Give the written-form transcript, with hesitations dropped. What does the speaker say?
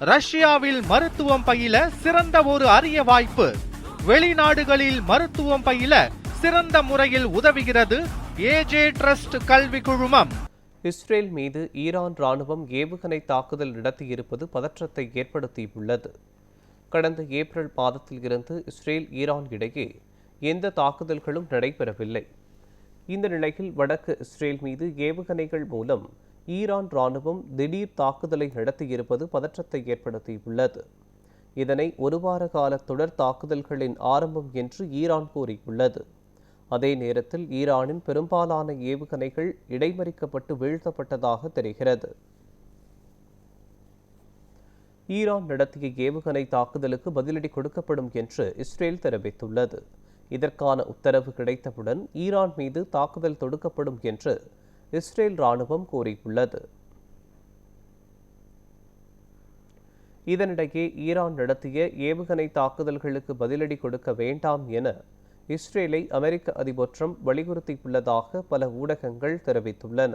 ரஷ்யாவில் மருத்துவம் பயில சிறந்த ஒரு அரிய வாய்ப்பு. வெளிநாடுகளில் மருத்துவம் பயில சிறந்த முறையில் உதவுகிறது ஏஜே ட்ரஸ்ட் கல்வி குழுமம். இஸ்ரேல் மீது ஈரான் ராணுவம் ஏவுகணை தாக்குதல் நடத்தியிருப்பது பதற்றத்தை ஏற்படுத்தியுள்ளது. கடந்த ஏப்ரல் மாதத்தில் இருந்து இஸ்ரேல் ஈரான் இடையே எந்த தாக்குதல்களும் நடைபெறவில்லை. இந்த நிலையில் வடக்கு இஸ்ரேல் மீது ஏவுகணைகள் மூலம் ஈரான் ராணுவம் திடீர் தாக்குதலை நடத்தியிருப்பது பதற்றத்தை ஏற்படுத்தியுள்ளது. இதனை ஒரு வார கால தொடர் தாக்குதல்களின் ஆரம்பம் என்று ஈரான் கூறியுள்ளது. அதே நேரத்தில் ஈரானின் பெரும்பாலான ஏவுகணைகள் இடைமறிக்கப்பட்டு வீழ்த்தப்பட்டதாக தெரிகிறது. ஈரான் நடத்திய ஏவுகணை தாக்குதலுக்கு பதிலடி கொடுக்கப்படும் என்று இஸ்ரேல் தெரிவித்துள்ளது. இதற்கான உத்தரவு கிடைத்தவுடன் ஈரான் மீது தாக்குதல் தொடுக்கப்படும் என்று இஸ்ரேல் ராணுவம் கூறியுள்ளது. இதனிடையே ஈரான் நடத்திய ஏவுகணை தாக்குதல்களுக்கு பதிலடி கொடுக்க வேண்டாம் என இஸ்ரேலை அமெரிக்க அதிபர் ட்ரம்ப் வலியுறுத்தியுள்ளதாக பல ஊடகங்கள் தெரிவித்துள்ளன.